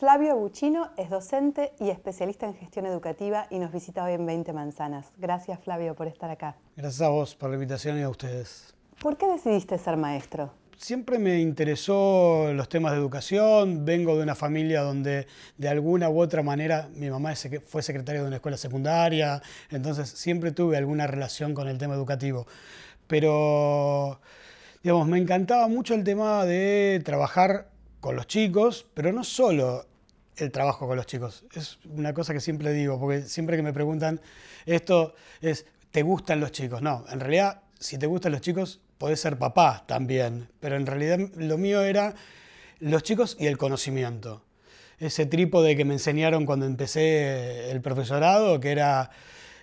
Flavio Buccino es docente y especialista en gestión educativa y nos visita hoy en 20 Manzanas. Gracias, Flavio, por estar acá. Gracias a vos por la invitación y a ustedes. ¿Por qué decidiste ser maestro? Siempre me interesó los temas de educación. Vengo de una familia donde de alguna u otra manera mi mamá fue secretaria de una escuela secundaria, entonces siempre tuve alguna relación con el tema educativo. Pero, digamos, me encantaba mucho el tema de trabajar con los chicos, pero no solo el trabajo con los chicos. Es una cosa que siempre digo, porque siempre que me preguntan esto es, ¿te gustan los chicos? No, en realidad, si te gustan los chicos, podés ser papá también, pero en realidad lo mío era los chicos y el conocimiento. Ese trípode que me enseñaron cuando empecé el profesorado, que era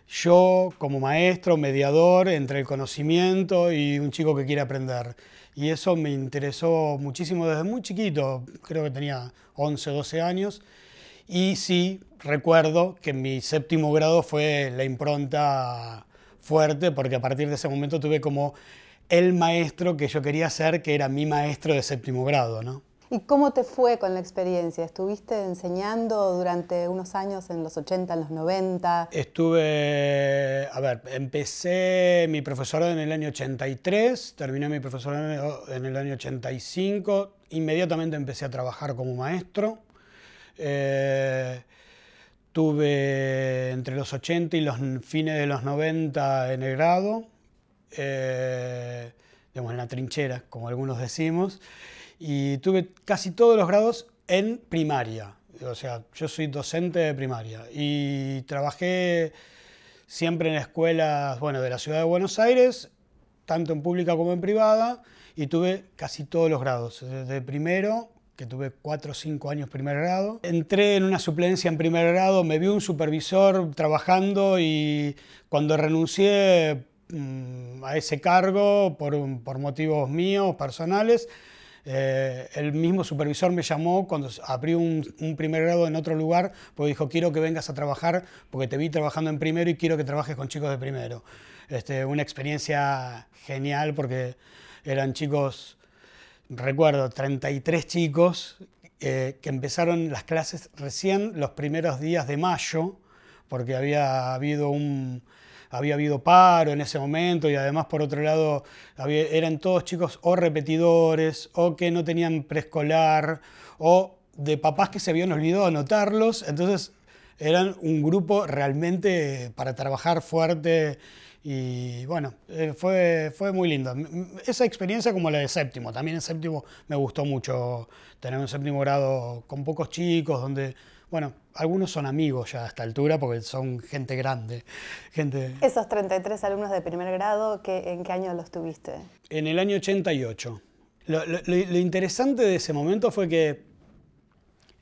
yo como maestro, mediador entre el conocimiento y un chico que quiere aprender. Y eso me interesó muchísimo desde muy chiquito, creo que tenía 11, 12 años. Y sí, recuerdo que mi séptimo grado fue la impronta fuerte, porque a partir de ese momento tuve como el maestro que yo quería ser, que era mi maestro de séptimo grado, ¿no? ¿Y cómo te fue con la experiencia? ¿Estuviste enseñando durante unos años en los 80, en los 90? Empecé mi profesorado en el año 83, terminé mi profesorado en el año 85, inmediatamente empecé a trabajar como maestro. Tuve entre los 80 y los fines de los 90 en el grado, digamos en la trinchera, como algunos decimos. Y tuve casi todos los grados en primaria, o sea, yo soy docente de primaria y trabajé siempre en escuelas, bueno, de la ciudad de Buenos Aires, tanto en pública como en privada, y tuve casi todos los grados, desde primero, que tuve 4 o 5 años primer grado. Entré en una suplencia en primer grado, me vio un supervisor trabajando y cuando renuncié a ese cargo por motivos míos, personales, el mismo supervisor me llamó cuando abrí un primer grado en otro lugar, porque dijo, quiero que vengas a trabajar, porque te vi trabajando en primero y quiero que trabajes con chicos de primero. Una experiencia genial porque eran chicos, recuerdo, 33 chicos que empezaron las clases recién los primeros días de mayo, porque había habido paro en ese momento y además, por otro lado, eran todos chicos o repetidores o que no tenían preescolar o de papás que se habían olvidado anotarlos. Entonces, eran un grupo realmente para trabajar fuerte y bueno, fue muy lindo. Esa experiencia como la de séptimo. También en séptimo me gustó mucho tener un séptimo grado con pocos chicos donde... Bueno, algunos son amigos ya a esta altura porque son gente grande. Esos 33 alumnos de primer grado, ¿en qué año los tuviste? En el año 88. Lo interesante de ese momento fue que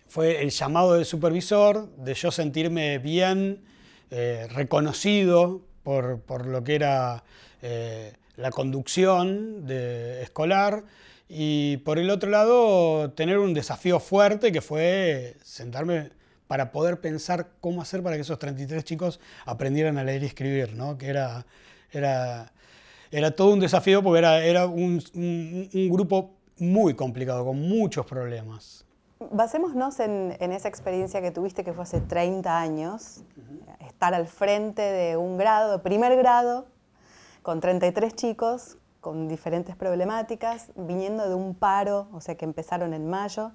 fue el llamado del supervisor, de yo sentirme bien, reconocido por lo que era la conducción escolar. Y por el otro lado, tener un desafío fuerte que fue sentarme para poder pensar cómo hacer para que esos 33 chicos aprendieran a leer y escribir, ¿no? Que era todo un desafío porque era un grupo muy complicado, con muchos problemas. Basémonos en esa experiencia que tuviste, que fue hace 30 años, estar al frente de un grado, de primer grado, con 33 chicos, con diferentes problemáticas, viniendo de un paro, o sea que empezaron en mayo.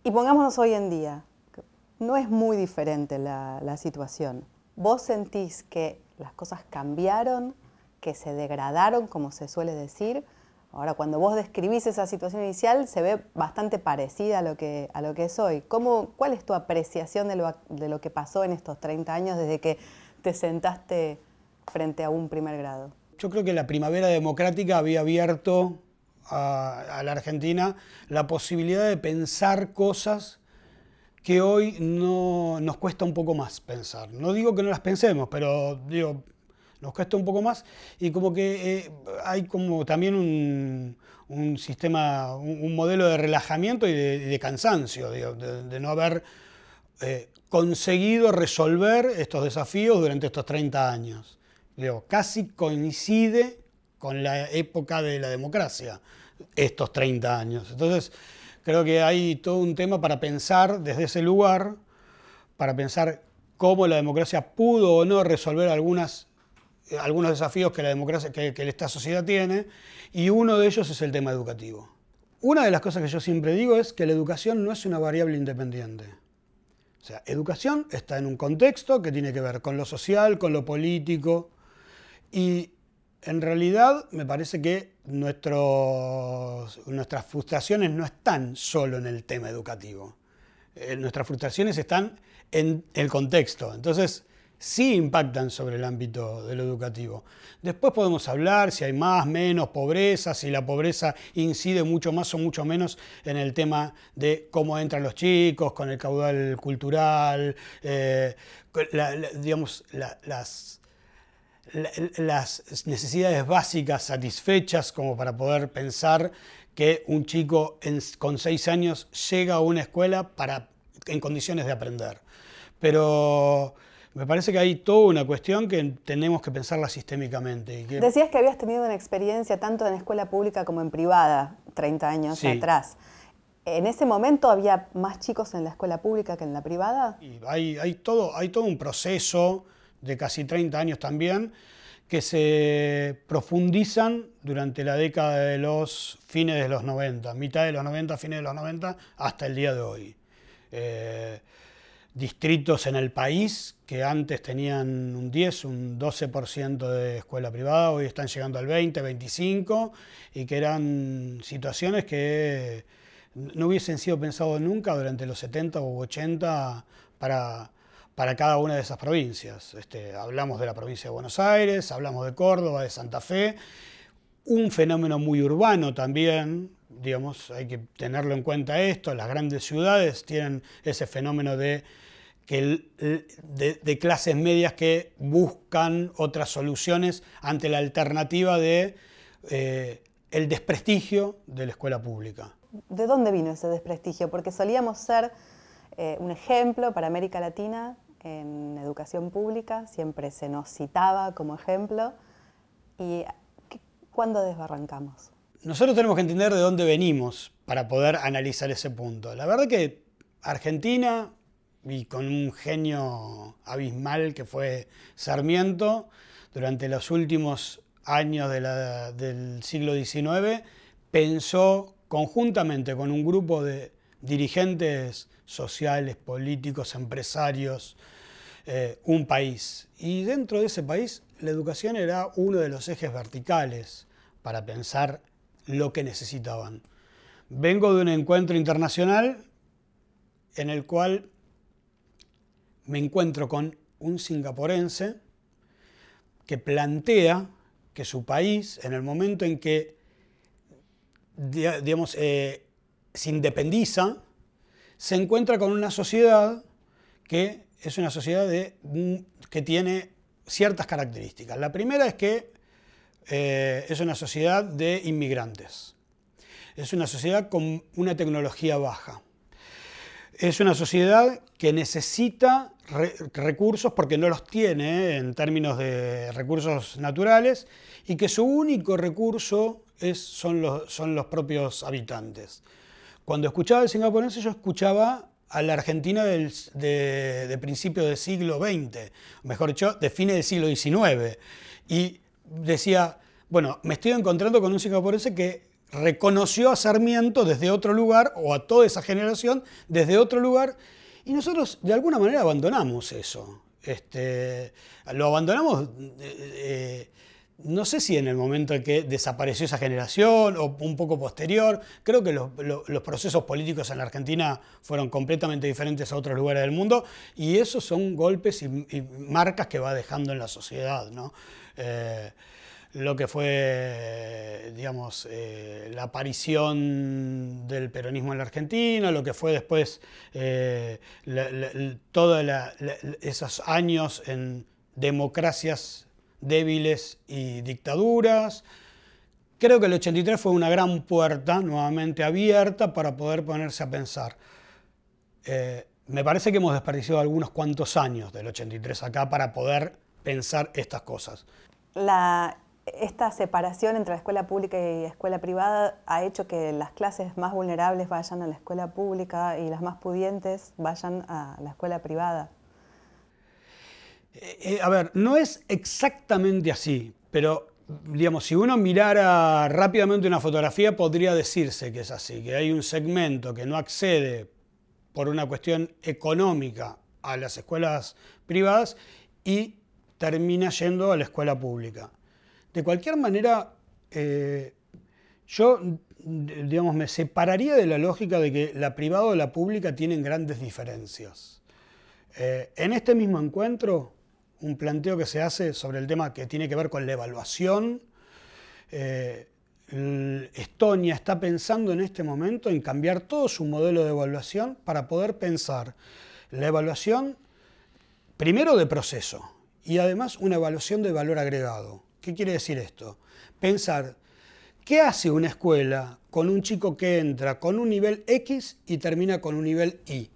Y pongámonos hoy en día, no es muy diferente la situación. ¿Vos sentís que las cosas cambiaron, que se degradaron, como se suele decir? Ahora, cuando vos describís esa situación inicial, se ve bastante parecida a lo que es hoy. ¿Cuál es tu apreciación de lo que pasó en estos 30 años desde que te sentaste frente a un primer grado? Yo creo que la primavera democrática había abierto a la Argentina la posibilidad de pensar cosas que hoy nos cuesta un poco más pensar. No digo que no las pensemos, pero digo, nos cuesta un poco más y como que hay como también un sistema, un modelo de relajamiento y de cansancio, digo, de no haber conseguido resolver estos desafíos durante estos 30 años. Digo, casi coincide con la época de la democracia, estos 30 años. Entonces, Creo que hay todo un tema para pensar desde ese lugar, para pensar cómo la democracia pudo o no resolver algunos desafíos que la democracia, que esta sociedad tiene, y uno de ellos es el tema educativo. Una de las cosas que yo siempre digo es que la educación no es una variable independiente. O sea, educación está en un contexto que tiene que ver con lo social, con lo político, y en realidad me parece que nuestras frustraciones no están solo en el tema educativo. Nuestras frustraciones están en el contexto. Entonces, sí impactan sobre el ámbito de lo educativo. Después podemos hablar si hay más, menos pobreza, si la pobreza incide mucho más o mucho menos en el tema de cómo entran los chicos, con el caudal cultural, digamos, las necesidades básicas satisfechas como para poder pensar que un chico con 6 años llega a una escuela en condiciones de aprender. Pero me parece que hay toda una cuestión que tenemos que pensarla sistémicamente. Decías que habías tenido una experiencia tanto en escuela pública como en privada, 30 años atrás. ¿En ese momento había más chicos en la escuela pública que en la privada? Y hay todo un proceso de casi 30 años también, que se profundizan durante la década de los fines de los 90, mitad de los 90, fines de los 90, hasta el día de hoy. Distritos en el país que antes tenían un 10, un 12% de escuela privada, hoy están llegando al 20, 25, y que eran situaciones que no hubiesen sido pensadas nunca durante los 70 u 80 para cada una de esas provincias. Hablamos de la provincia de Buenos Aires, hablamos de Córdoba, de Santa Fe, un fenómeno muy urbano también, digamos, hay que tenerlo en cuenta esto, las grandes ciudades tienen ese fenómeno de clases medias que buscan otras soluciones ante la alternativa de el desprestigio de la escuela pública. ¿De dónde vino ese desprestigio? Porque solíamos ser un ejemplo para América Latina en educación pública, siempre se nos citaba como ejemplo. ¿Y cuándo desbarrancamos? Nosotros tenemos que entender de dónde venimos para poder analizar ese punto. La verdad que Argentina, y con un genio abismal que fue Sarmiento, durante los últimos años del siglo XIX, pensó conjuntamente con un grupo de dirigentes sociales, políticos, empresarios, un país. Y dentro de ese país, la educación era uno de los ejes verticales para pensar lo que necesitaban. Vengo de un encuentro internacional en el cual me encuentro con un singapurense que plantea que su país, en el momento en que digamos, se independiza, se encuentra con una sociedad que es una sociedad que tiene ciertas características. La primera es que es una sociedad de inmigrantes. Es una sociedad con una tecnología baja. Es una sociedad que necesita recursos porque no los tiene en términos de recursos naturales y que su único recurso son los propios habitantes. Cuando escuchaba al singapurense, yo escuchaba a la Argentina de principios del siglo XX, mejor dicho, de fines del siglo XIX. Y decía, bueno, me estoy encontrando con un singapurense que reconoció a Sarmiento desde otro lugar, o a toda esa generación desde otro lugar, y nosotros de alguna manera abandonamos eso. Lo abandonamos, no sé si en el momento en que desapareció esa generación o un poco posterior. Creo que los procesos políticos en la Argentina fueron completamente diferentes a otros lugares del mundo, y esos son golpes y marcas que va dejando en la sociedad, ¿no? Lo que fue, digamos, la aparición del peronismo en la Argentina, lo que fue después todos esos años en democracias débiles y dictaduras. Creo que el 83 fue una gran puerta nuevamente abierta para poder ponerse a pensar. Me parece que hemos desperdiciado algunos cuantos años del 83 acá para poder pensar estas cosas. esta separación entre la escuela pública y escuela privada ha hecho que las clases más vulnerables vayan a la escuela pública y las más pudientes vayan a la escuela privada. A ver, no es exactamente así, pero digamos, si uno mirara rápidamente una fotografía, podría decirse que es así, que hay un segmento que no accede por una cuestión económica a las escuelas privadas y termina yendo a la escuela pública. De cualquier manera, yo digamos, me separaría de la lógica de que la privada o la pública tienen grandes diferencias. En este mismo encuentro, un planteo que se hace sobre el tema que tiene que ver con la evaluación. Estonia está pensando en este momento en cambiar todo su modelo de evaluación para poder pensar la evaluación primero de proceso y además una evaluación de valor agregado. ¿Qué quiere decir esto? Pensar qué hace una escuela con un chico que entra con un nivel X y termina con un nivel Y.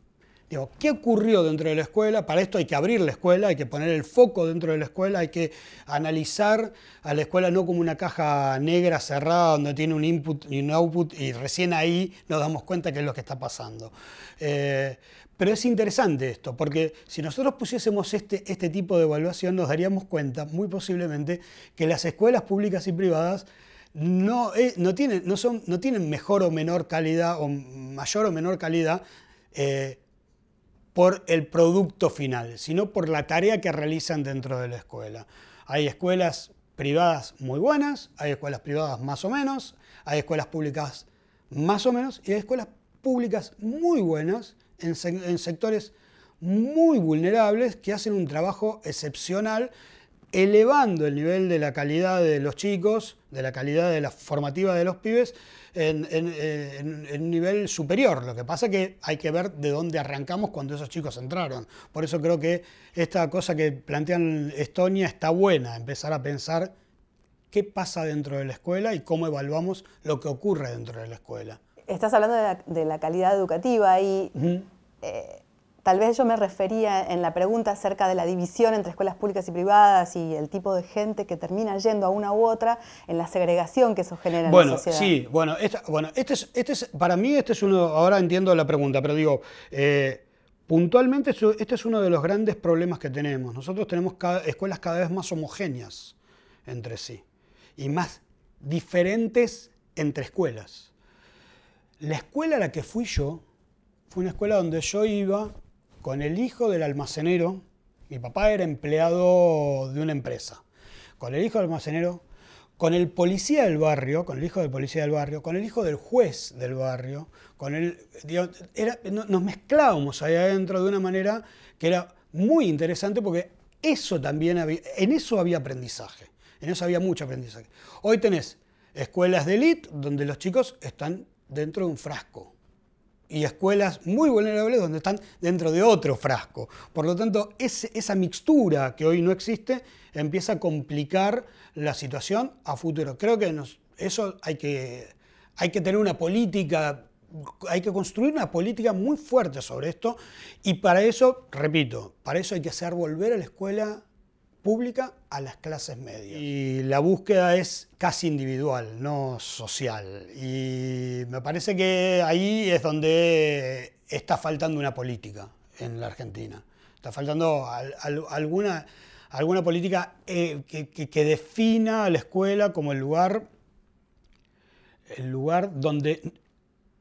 Digo, ¿qué ocurrió dentro de la escuela? Para esto hay que abrir la escuela, hay que poner el foco dentro de la escuela, hay que analizar a la escuela no como una caja negra cerrada donde tiene un input y un output y recién ahí nos damos cuenta qué es lo que está pasando. Pero es interesante esto, porque si nosotros pusiésemos este tipo de evaluación nos daríamos cuenta, muy posiblemente, que las escuelas públicas y privadas no tienen mejor o menor calidad o mayor o menor calidad por el producto final, sino por la tarea que realizan dentro de la escuela. Hay escuelas privadas muy buenas, hay escuelas privadas más o menos, hay escuelas públicas más o menos y hay escuelas públicas muy buenas en sectores muy vulnerables que hacen un trabajo excepcional elevando el nivel de la calidad de los chicos, de la calidad de la formativa de los pibes en un nivel superior. Lo que pasa es que hay que ver de dónde arrancamos cuando esos chicos entraron. Por eso creo que esta cosa que plantean Estonia está buena, empezar a pensar qué pasa dentro de la escuela y cómo evaluamos lo que ocurre dentro de la escuela. Estás hablando de la calidad educativa y tal vez yo me refería en la pregunta acerca de la división entre escuelas públicas y privadas y el tipo de gente que termina yendo a una u otra en la segregación que eso genera en la sociedad. Sí, para mí este es uno, ahora entiendo la pregunta, pero digo, puntualmente este es uno de los grandes problemas que tenemos. Nosotros tenemos escuelas cada vez más homogéneas entre sí y más diferentes entre escuelas. La escuela a la que fui yo fue una escuela donde yo iba con el hijo del almacenero. Mi papá era empleado de una empresa. Con el hijo del almacenero, con el policía del barrio, con el hijo del policía del barrio, con el hijo del juez del barrio, nos mezclábamos ahí adentro de una manera que era muy interesante porque eso también en eso había aprendizaje, en eso había mucho aprendizaje. Hoy tenés escuelas de élite donde los chicos están dentro de un frasco y escuelas muy vulnerables donde están dentro de otro frasco. Por lo tanto, esa mixtura que hoy no existe empieza a complicar la situación a futuro. Creo que eso hay que tener una política, hay que construir una política muy fuerte sobre esto y para eso, repito, para eso hay que hacer volver a la escuela pública a las clases medias. Y la búsqueda es casi individual, no social. Y me parece que ahí es donde está faltando una política en la Argentina. Está faltando alguna política que defina a la escuela como el lugar donde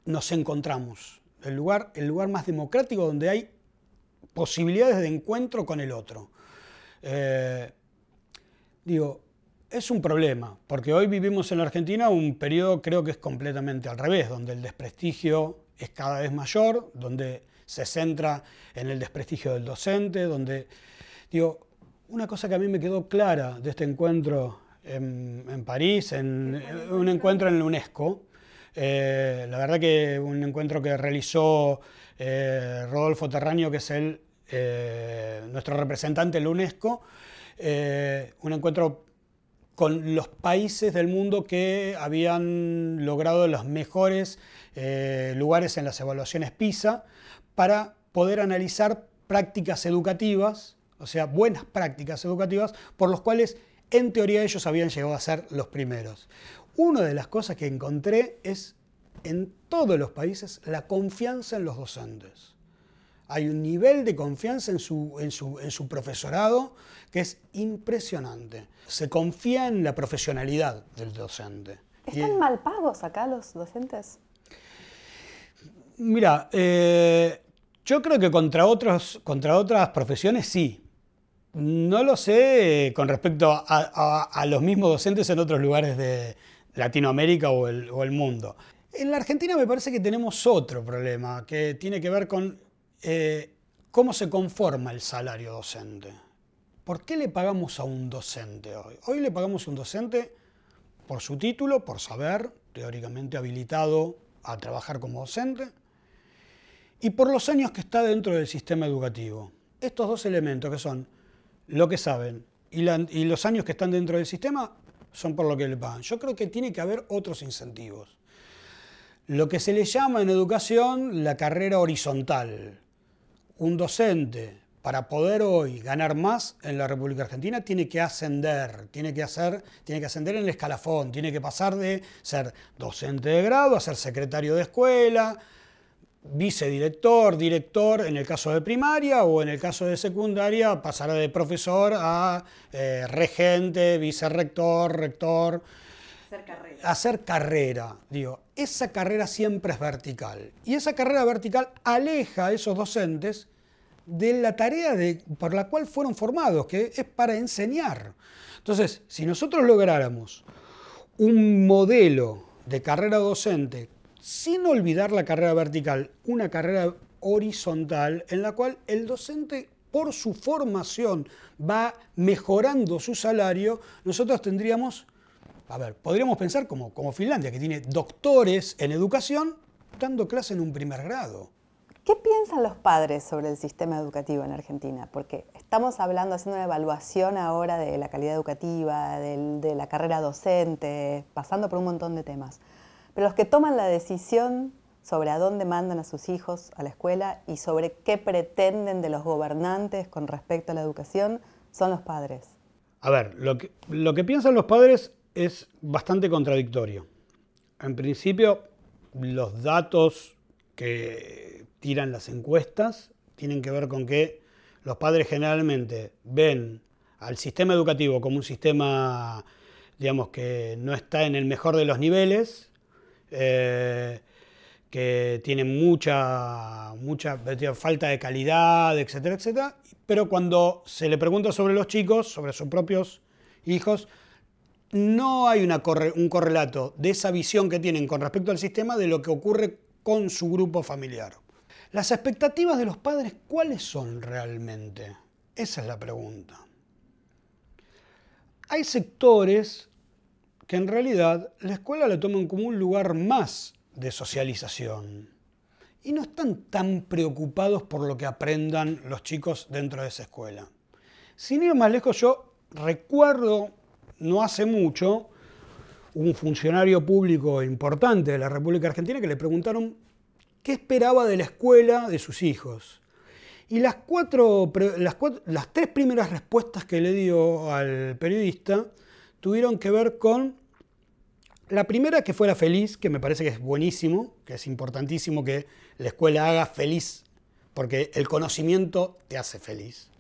nos encontramos, el lugar más democrático donde hay posibilidades de encuentro con el otro. Es un problema, porque hoy vivimos en la Argentina un periodo, creo que es completamente al revés, donde el desprestigio es cada vez mayor, donde se centra en el desprestigio del docente, donde, una cosa que a mí me quedó clara de este encuentro en París, en un encuentro en la UNESCO, la verdad que un encuentro que realizó Rodolfo Terraño, que es nuestro representante en la UNESCO, un encuentro con los países del mundo que habían logrado los mejores lugares en las evaluaciones PISA para poder analizar prácticas educativas, o sea, buenas prácticas educativas, por los cuales en teoría ellos habían llegado a ser los primeros. Una de las cosas que encontré es, en todos los países, la confianza en los docentes. Hay un nivel de confianza en su profesorado que es impresionante. Se confía en la profesionalidad del docente. ¿Están mal pagos acá los docentes? Mira, yo creo que contra otras profesiones sí. No lo sé con respecto a los mismos docentes en otros lugares de Latinoamérica o el mundo. En la Argentina me parece que tenemos otro problema que tiene que ver con cómo se conforma el salario docente. ¿Por qué le pagamos a un docente hoy? Hoy le pagamos a un docente por su título, por saber, teóricamente habilitado a trabajar como docente, y por los años que está dentro del sistema educativo. Estos dos elementos que son lo que saben y los años que están dentro del sistema son por lo que le pagan. Yo creo que tiene que haber otros incentivos. Lo que se le llama en educación la carrera horizontal. Un docente, para poder hoy ganar más en la República Argentina, tiene que ascender, tiene que ascender en el escalafón, tiene que pasar de ser docente de grado a ser secretario de escuela, vicedirector, director en el caso de primaria, o en el caso de secundaria pasará de profesor a regente, vicerrector, rector. Hacer carrera. Digo, esa carrera siempre es vertical. Y esa carrera vertical aleja a esos docentes de la tarea por la cual fueron formados, que es para enseñar. Entonces, si nosotros lográramos un modelo de carrera docente sin olvidar la carrera vertical, una carrera horizontal en la cual el docente, por su formación, va mejorando su salario, nosotros tendríamos, podríamos pensar como Finlandia, que tiene doctores en educación dando clase en un primer grado. ¿Qué piensan los padres sobre el sistema educativo en Argentina? Porque estamos haciendo una evaluación ahora de la calidad educativa, de la carrera docente, pasando por un montón de temas. Pero los que toman la decisión sobre a dónde mandan a sus hijos a la escuela y sobre qué pretenden de los gobernantes con respecto a la educación son los padres. A ver, lo que piensan los padres es bastante contradictorio. En principio, los datos que tiran las encuestas tienen que ver con que los padres generalmente ven al sistema educativo como un sistema, digamos, que no está en el mejor de los niveles, que tiene mucha falta de calidad, etcétera, etcétera. Pero cuando se le pregunta sobre los chicos, sobre sus propios hijos, no hay un correlato de esa visión que tienen con respecto al sistema de lo que ocurre con su grupo familiar. Las expectativas de los padres, ¿cuáles son realmente? Esa es la pregunta. Hay sectores que en realidad la escuela la toman como un lugar más de socialización y no están tan preocupados por lo que aprendan los chicos dentro de esa escuela. Sin ir más lejos, yo recuerdo, no hace mucho, un funcionario público importante de la República Argentina que le preguntaron qué esperaba de la escuela de sus hijos. Y las tres primeras respuestas que le dio al periodista tuvieron que ver con la primera, que fuera feliz, que me parece que es buenísimo, que es importantísimo que la escuela haga feliz, porque el conocimiento te hace feliz.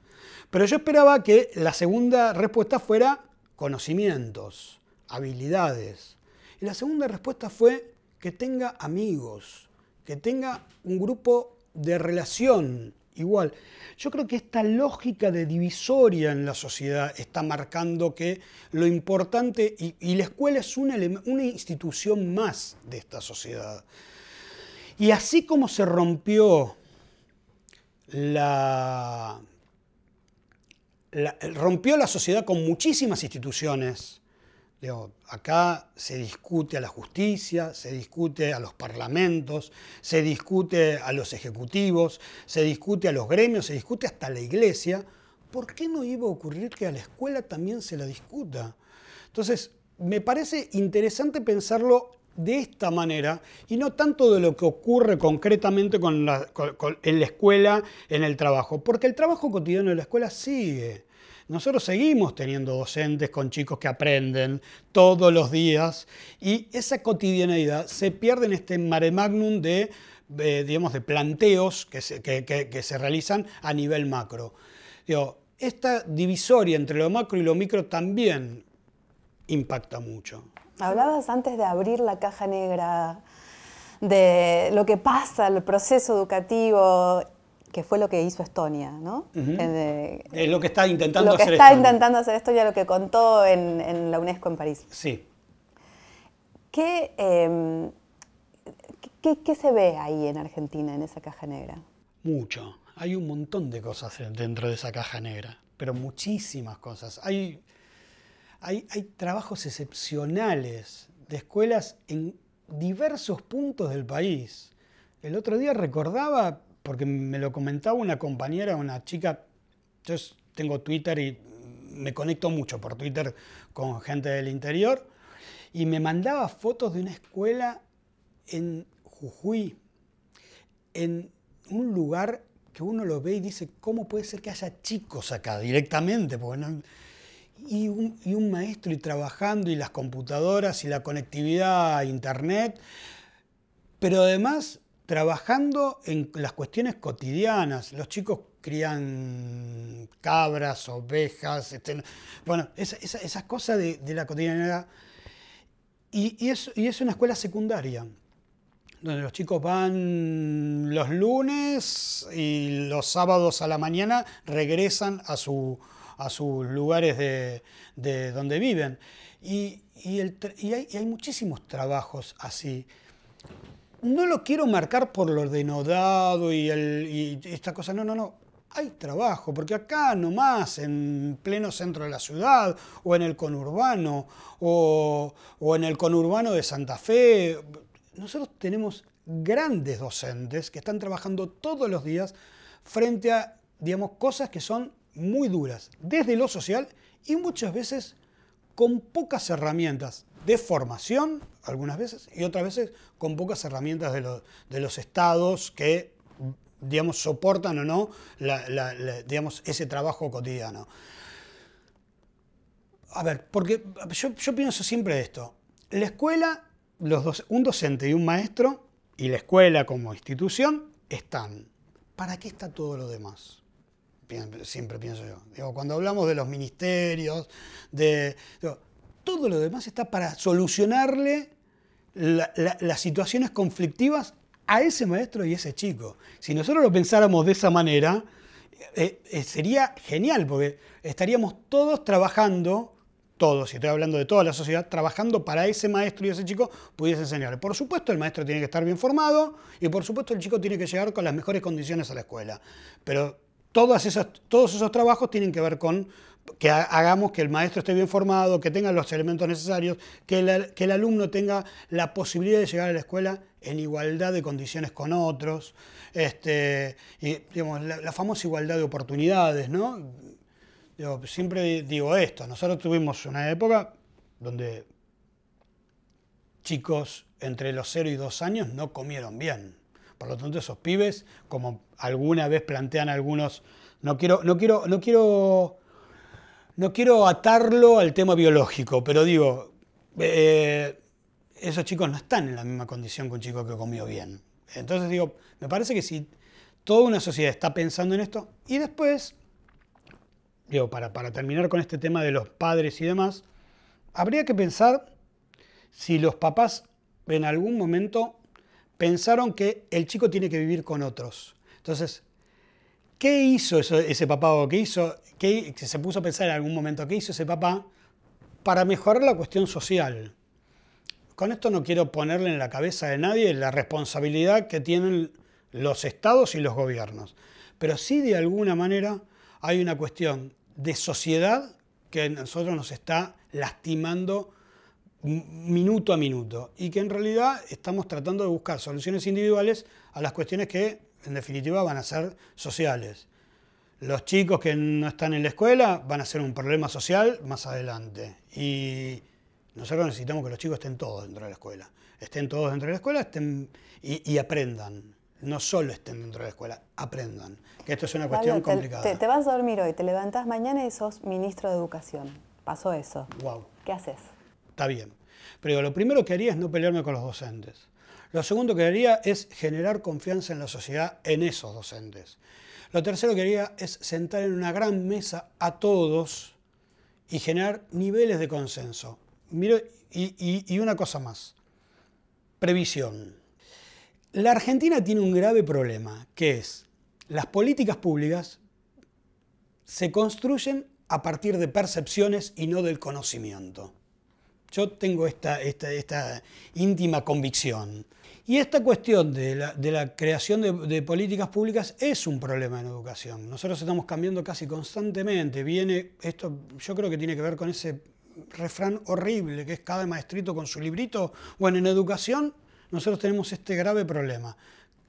Pero yo esperaba que la segunda respuesta fuera conocimientos, habilidades. Y la segunda respuesta fue que tenga amigos, que tenga un grupo de relación igual. Yo creo que esta lógica de divisoria en la sociedad está marcando que lo importante, y la escuela es una institución más de esta sociedad. Y así como se rompió la sociedad con muchísimas instituciones. Acá se discute a la justicia, se discute a los parlamentos, se discute a los ejecutivos, se discute a los gremios, se discute hasta a la iglesia. ¿Por qué no iba a ocurrir que a la escuela también se la discuta? Entonces, me parece interesante pensarlo de esta manera y no tanto de lo que ocurre concretamente en la escuela, en el trabajo, porque el trabajo cotidiano de la escuela sigue. nosotros seguimos teniendo docentes con chicos que aprenden todos los días y esa cotidianeidad se pierde en este mare magnum de, digamos, de planteos que se realizan a nivel macro. Digo, esta divisoria entre lo macro y lo micro también impacta mucho. Hablabas antes de abrir la caja negra, de lo que pasa, el proceso educativo, que fue lo que hizo Estonia, ¿no? Es lo que está intentando hacer Estonia. Lo que está intentando hacer Estonia, lo que contó en la UNESCO en París. Sí. ¿Qué se ve ahí en Argentina, en esa caja negra? Mucho. Hay un montón de cosas dentro de esa caja negra, pero muchísimas cosas. Hay trabajos excepcionales de escuelas en diversos puntos del país. El otro día recordaba, porque me lo comentaba una compañera, una chica, yo tengo Twitter y me conecto mucho por Twitter con gente del interior, y me mandaba fotos de una escuela en Jujuy, en un lugar que uno lo ve y dice, ¿cómo puede ser que haya chicos acá directamente? Porque no, y un maestro y trabajando, y las computadoras y la conectividad a internet, pero además trabajando en las cuestiones cotidianas. Los chicos crían cabras, ovejas, bueno, esas cosas de la cotidianidad. Y es una escuela secundaria, donde los chicos van los lunes y los sábados a la mañana regresan a sus lugares de donde viven. Y hay muchísimos trabajos así. No lo quiero marcar por lo denodado y esta cosa, no. Hay trabajo, porque acá nomás, en pleno centro de la ciudad, o en el conurbano, o en el conurbano de Santa Fe, nosotros tenemos grandes docentes que están trabajando todos los días frente a, digamos, cosas que son muy duras, desde lo social y muchas veces con pocas herramientas de formación, algunas veces, y otras veces con pocas herramientas de los estados que, digamos, soportan o no digamos, ese trabajo cotidiano. A ver, porque yo pienso siempre esto. La escuela, un docente y un maestro, y la escuela como institución, están. ¿Para qué está todo lo demás? Siempre pienso yo. Digo, cuando hablamos de los ministerios, todo lo demás está para solucionarle las situaciones conflictivas a ese maestro y ese chico. Si nosotros lo pensáramos de esa manera, sería genial, porque estaríamos todos trabajando, todos, y estoy hablando de toda la sociedad, trabajando para ese maestro y ese chico pudiese enseñarle. Por supuesto, el maestro tiene que estar bien formado y por supuesto el chico tiene que llegar con las mejores condiciones a la escuela. Pero todos esos trabajos tienen que ver con que hagamos que el maestro esté bien formado, que tenga los elementos necesarios, que el alumno tenga la posibilidad de llegar a la escuela en igualdad de condiciones con otros, y, digamos, la famosa igualdad de oportunidades, ¿no? Siempre digo esto, nosotros tuvimos una época donde chicos entre los 0 y 2 años no comieron bien. Por lo tanto, esos pibes, como alguna vez plantean algunos, no quiero atarlo al tema biológico, pero digo, esos chicos no están en la misma condición que un chico que comió bien. Entonces digo, me parece que si toda una sociedad está pensando en esto, y después, digo, para terminar con este tema de los padres y demás, habría que pensar si los papás en algún momento pensaron que el chico tiene que vivir con otros. Entonces, ¿qué hizo ese papá o qué se puso a pensar en algún momento, qué hizo ese papá para mejorar la cuestión social? Con esto no quiero ponerle en la cabeza de nadie la responsabilidad que tienen los estados y los gobiernos, pero sí de alguna manera hay una cuestión de sociedad que a nosotros nos está lastimando minuto a minuto y que en realidad estamos tratando de buscar soluciones individuales a las cuestiones que en definitiva van a ser sociales. Los chicos que no están en la escuela van a ser un problema social más adelante y nosotros necesitamos que los chicos estén todos dentro de la escuela. Estén todos dentro de la escuela y aprendan. no solo estén dentro de la escuela, aprendan. Que esto es una Pablo, cuestión complicada. Te vas a dormir hoy, te levantás mañana y sos ministro de Educación. Pasó eso. Wow. ¿Qué haces? Está bien. Pero lo primero que haría es no pelearme con los docentes. Lo segundo que haría es generar confianza en la sociedad en esos docentes. Lo tercero que haría es sentar en una gran mesa a todos y generar niveles de consenso. Y una cosa más. Previsión. La Argentina tiene un grave problema, que es las políticas públicas se construyen a partir de percepciones y no del conocimiento. Yo tengo esta íntima convicción. Y esta cuestión de la creación de políticas públicas es un problema en educación. Nosotros estamos cambiando casi constantemente. Esto yo creo que tiene que ver con ese refrán horrible que es cada maestrito con su librito. Bueno, en educación nosotros tenemos este grave problema.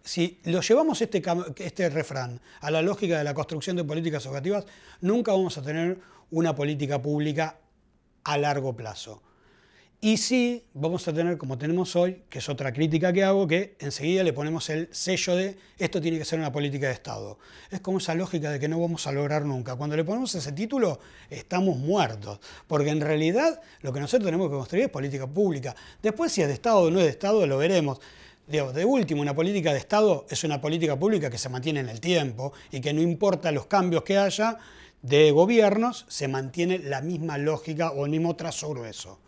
Si lo llevamos este refrán a la lógica de la construcción de políticas educativas, nunca vamos a tener una política pública a largo plazo. Y sí, vamos a tener, como tenemos hoy, que es otra crítica que hago, que enseguida le ponemos el sello de esto tiene que ser una política de Estado. Es como esa lógica de que no vamos a lograr nunca. Cuando le ponemos ese título, estamos muertos. Porque en realidad lo que nosotros tenemos que construir es política pública. Después, si es de Estado o no es de Estado, lo veremos. De último, una política de Estado es una política pública que se mantiene en el tiempo y que no importa los cambios que haya de gobiernos, se mantiene la misma lógica o el mismo trazo grueso.